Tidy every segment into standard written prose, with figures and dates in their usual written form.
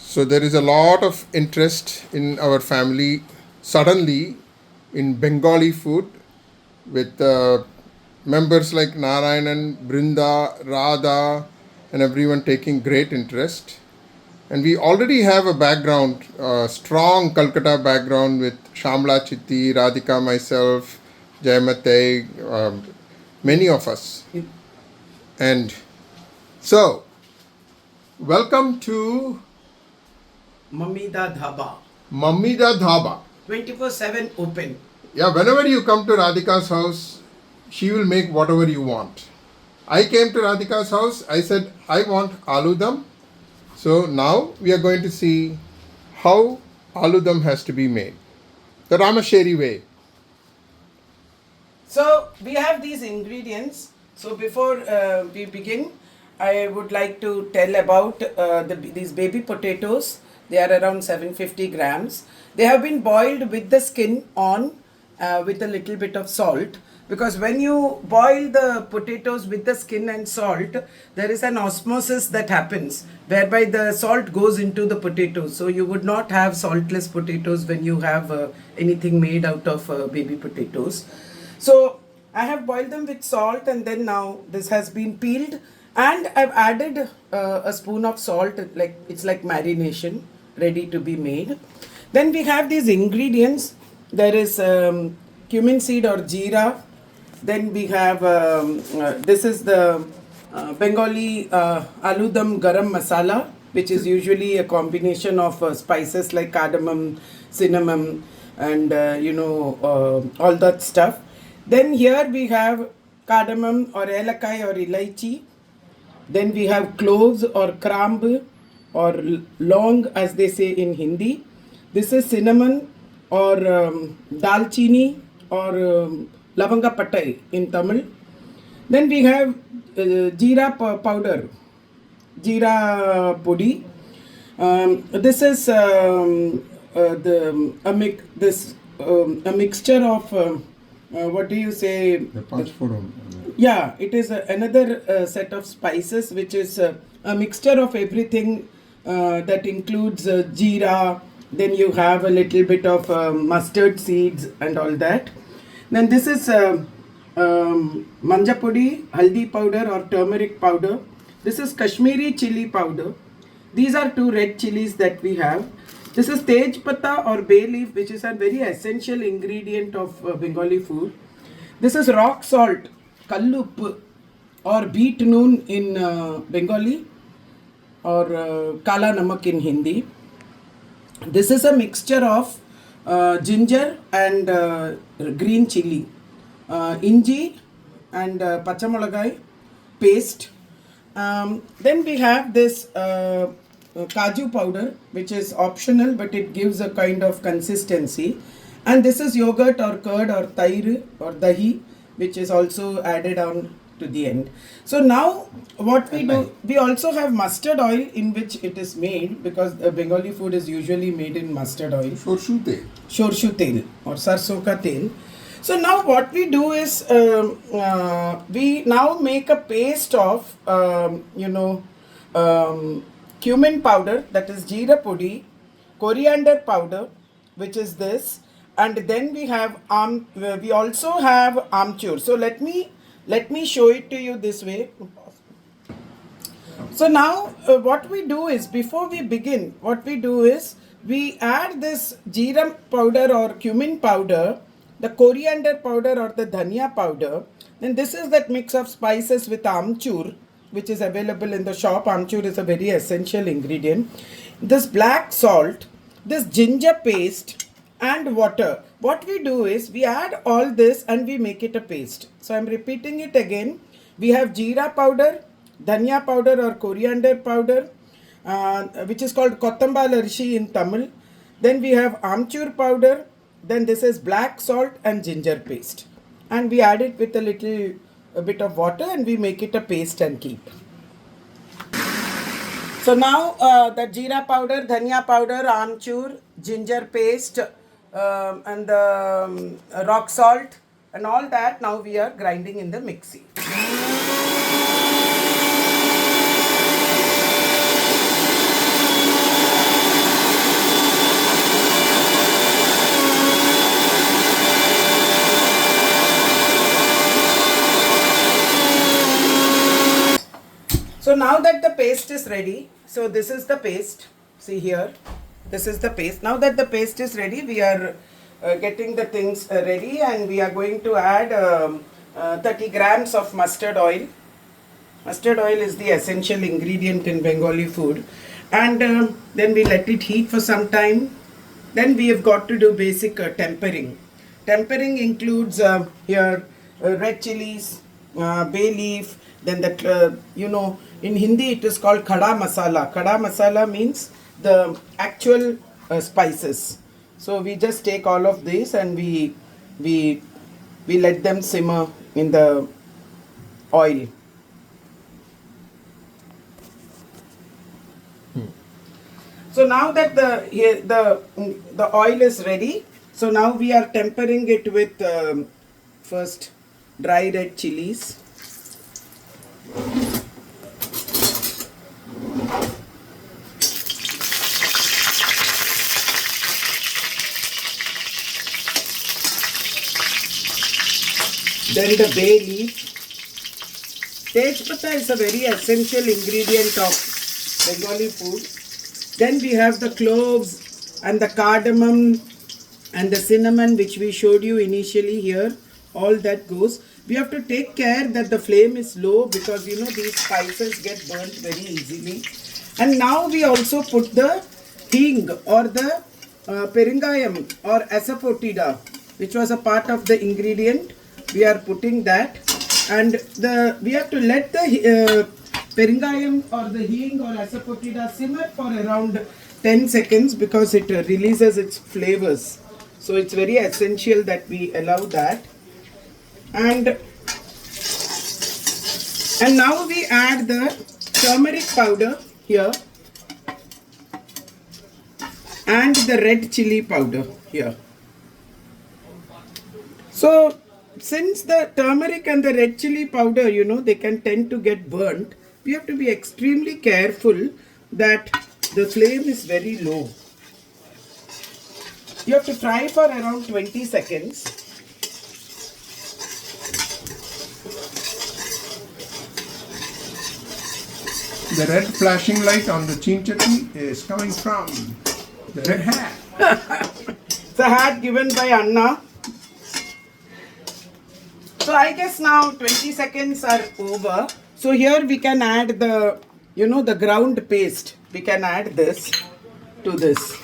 So there is a lot of interest in our family suddenly in Bengali food with members like Narayanan, Brinda, Radha, and everyone taking great interest. And we already have a background, strong Calcutta background with Shamla Chitti, Radhika, myself, Jayamate, many of us. And so, welcome to Mamida Dhaba. Mamida Dhaba. 24/7 open. Yeah, whenever you come to Radhika's house, she will make whatever you want. I came to Radhika's house, I said, I want Aloo Dum. So now we are going to see how Aloo Dum has to be made. The Ramasheri way. So we have these ingredients. So before we begin, I would like to tell about these baby potatoes. They are around 750 grams. They have been boiled with the skin on with a little bit of salt, because when you boil the potatoes with the skin and salt, there is an osmosis that happens whereby the salt goes into the potatoes. So you would not have saltless potatoes when you have anything made out of baby potatoes. So I have boiled them with salt, and then now this has been peeled, and I've added a spoon of salt, like it's like marination ready to be made. Then we have these ingredients. There is cumin seed or jeera. Then we have this is the Bengali Aloo Dum garam masala, which is usually a combination of spices like cardamom, cinnamon, and all that stuff. Then here we have cardamom or elakai or ilaichi. Then we have cloves or kramb or long, as they say in Hindi. This is cinnamon or dalchini or lavanga pattai in Tamil. Then we have jeera powder, jeera podi. This is a mixture of what do you say? The panchphoron. Yeah, it is another set of spices, which is a mixture of everything that includes jeera. Then you have a little bit of mustard seeds and all that. Then this is manja podi, haldi powder or turmeric powder. This is Kashmiri chili powder. These are two red chilies that we have. This is tej pata or bay leaf, which is a very essential ingredient of Bengali food. This is rock salt, kallup or beet noon in Bengali, or kala namak in Hindi. This is a mixture of ginger and green chili, inji and pachamalagai paste. Then we have this kaju powder, which is optional, but it gives a kind of consistency. And this is yogurt or curd or tair or dahi, which is also added on to the end. So now what we do, we also have mustard oil in which it is made, because Bengali food is usually made in mustard oil. Shorshu tel or sarson ka tel. So now what we do is we now make a paste of cumin powder, that is jeera podi, coriander powder, which is this, and then we have we also have amchur. So let me show it to you this way. So now what we do is, before we begin, what we do is we add this jeera powder or cumin powder, the coriander powder or the dhania powder. Then this is that mix of spices with amchur, which is available in the shop. Amchur is a very essential ingredient. This black salt, this ginger paste and water. What we do is we add all this and we make it a paste. So I'm repeating it again. We have jeera powder, dhania powder or coriander powder, which is called kottambal arishi in Tamil. Then we have amchur powder. Then this is black salt and ginger paste. And we add it with a bit of water and we make it a paste and keep. So now the jeera powder, dhania powder, amchur, ginger paste, and the rock salt and all that, now we are grinding in the mixie. now that the paste is ready, so this is the paste. See here, this is the paste. Now that the paste is ready, we are getting the things ready, and we are going to add 30 grams of mustard oil. Mustard oil is the essential ingredient in Bengali food, and then we let it heat for some time. Then we have got to do basic tempering. Tempering includes here red chilies, bay leaf, then the in Hindi it is called khada masala. Khada masala means the actual spices. So we just take all of this and we let them simmer in the oil. So now that the oil is ready, so now we are tempering it with first dry red chilies. Then the bay leaf. Tej pata is a very essential ingredient of Bengali food. Then we have the cloves and the cardamom and the cinnamon, which we showed you initially here. All that goes. We have to take care that the flame is low, because these spices get burnt very easily. And now we also put the hing or the peringayam or asafoetida, which was a part of the ingredient. We are putting that, and we have to let the peringayam or the hing or asafoetida simmer for around 10 seconds, because it releases its flavors. So it's very essential that we allow that. And now we add the turmeric powder here and the red chili powder here. So since the turmeric and the red chili powder, they can tend to get burnt, we have to be extremely careful that the flame is very low. You have to fry for around 20 seconds. The red flashing light on the chin chutney is coming from the red hat. It's a hat given by Anna. So I guess now 20 seconds are over. So here we can add the, the ground paste. We can add this to this.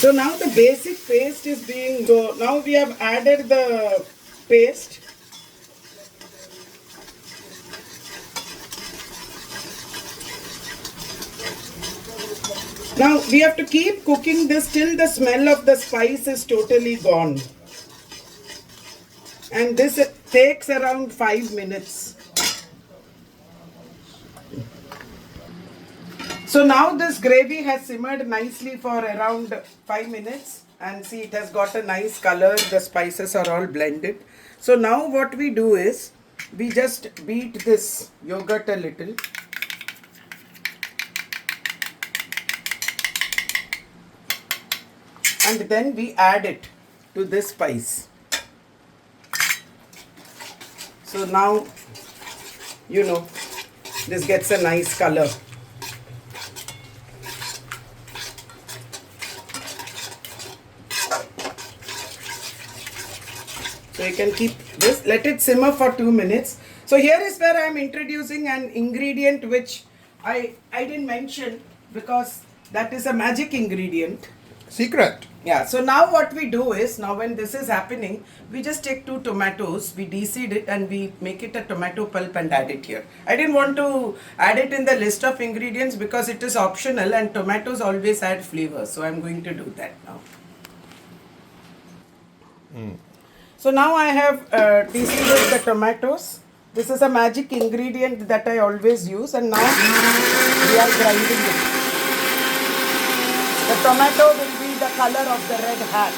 So now the basic paste is being now we have added the paste. Now we have to keep cooking this till the smell of the spice is totally gone. And this takes around 5 minutes. So now this gravy has simmered nicely for around 5 minutes, and see, it has got a nice color. The spices are all blended. So now what we do is we just beat this yogurt a little. And then we add it to this spice. So now, this gets a nice color. So you can keep this, let it simmer for 2 minutes. So here is where I am introducing an ingredient which I didn't mention, because that is a magic ingredient. Secret. Yeah, so now what we do is, now when this is happening, we just take 2 tomatoes, we de-seed it and we make it a tomato pulp and add it here. I didn't want to add it in the list of ingredients because it is optional and tomatoes always add flavor. So I'm going to do that now. So now I have de-seeded the tomatoes. This is a magic ingredient that I always use, and now we are grinding it. The tomato will be the color of the red hat.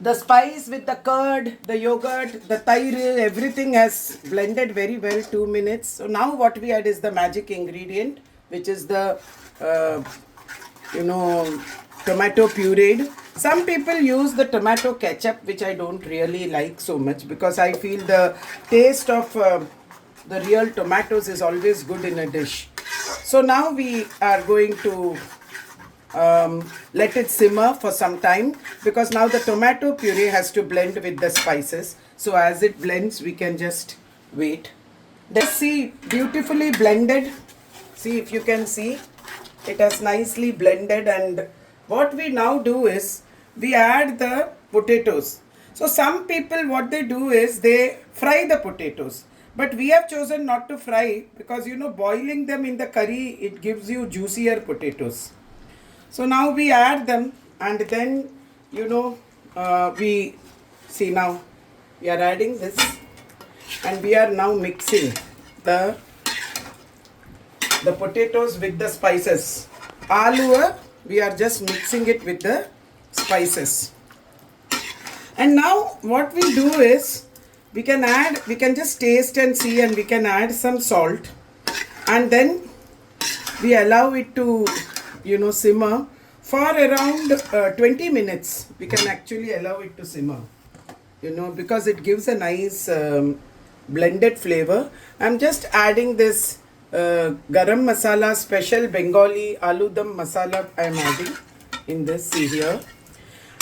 The spice with the curd, the yogurt, the taire, everything has blended very well, 2 minutes. So now what we add is the magic ingredient, which is the, uh, you know, tomato pureed. Some people use the tomato ketchup, which I don't really like so much because I feel the taste of the real tomatoes is always good in a dish. So now we are going to let it simmer for some time because now the tomato puree has to blend with the spices. So as it blends, we can just wait. Let's see, beautifully blended. See if you can see, it has nicely blended. And what we now do is we add the potatoes. So some people, what they do is they fry the potatoes, but we have chosen not to fry because boiling them in the curry, it gives you juicier potatoes. So now we add them, and then we see, now we are adding this, and we are now mixing the potatoes with the spices. Aloo, we are just mixing it with the spices. And now what we do is we can just taste and see, and we can add some salt, and then we allow it to simmer for around 20 minutes. We can actually allow it to simmer, because it gives a nice blended flavor. I'm just adding this garam masala, special Bengali aloo dum masala I am adding in this, see here.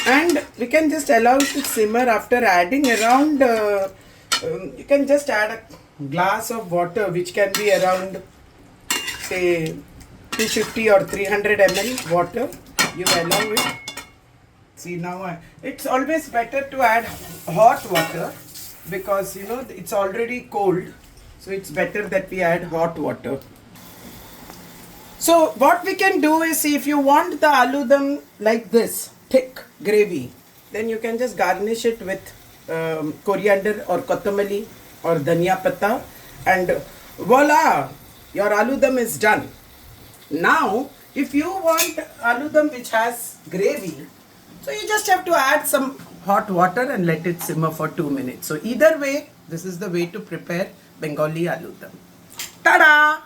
And we can just allow it to simmer. After adding around, you can just add a glass of water, which can be around, say, 250 or 300 ml water. You allow it. See now, it's always better to add hot water because it's already cold. So it's better that we add hot water. So what we can do is, see, if you want the aloo dum like this, thick gravy, then you can just garnish it with coriander or kotamali or dhania patta, and voila, your aloo dum is done. Now, if you want aloo dum which has gravy, so you just have to add some hot water and let it simmer for 2 minutes. So either way, this is the way to prepare Bengali aloo dum. Ta-da!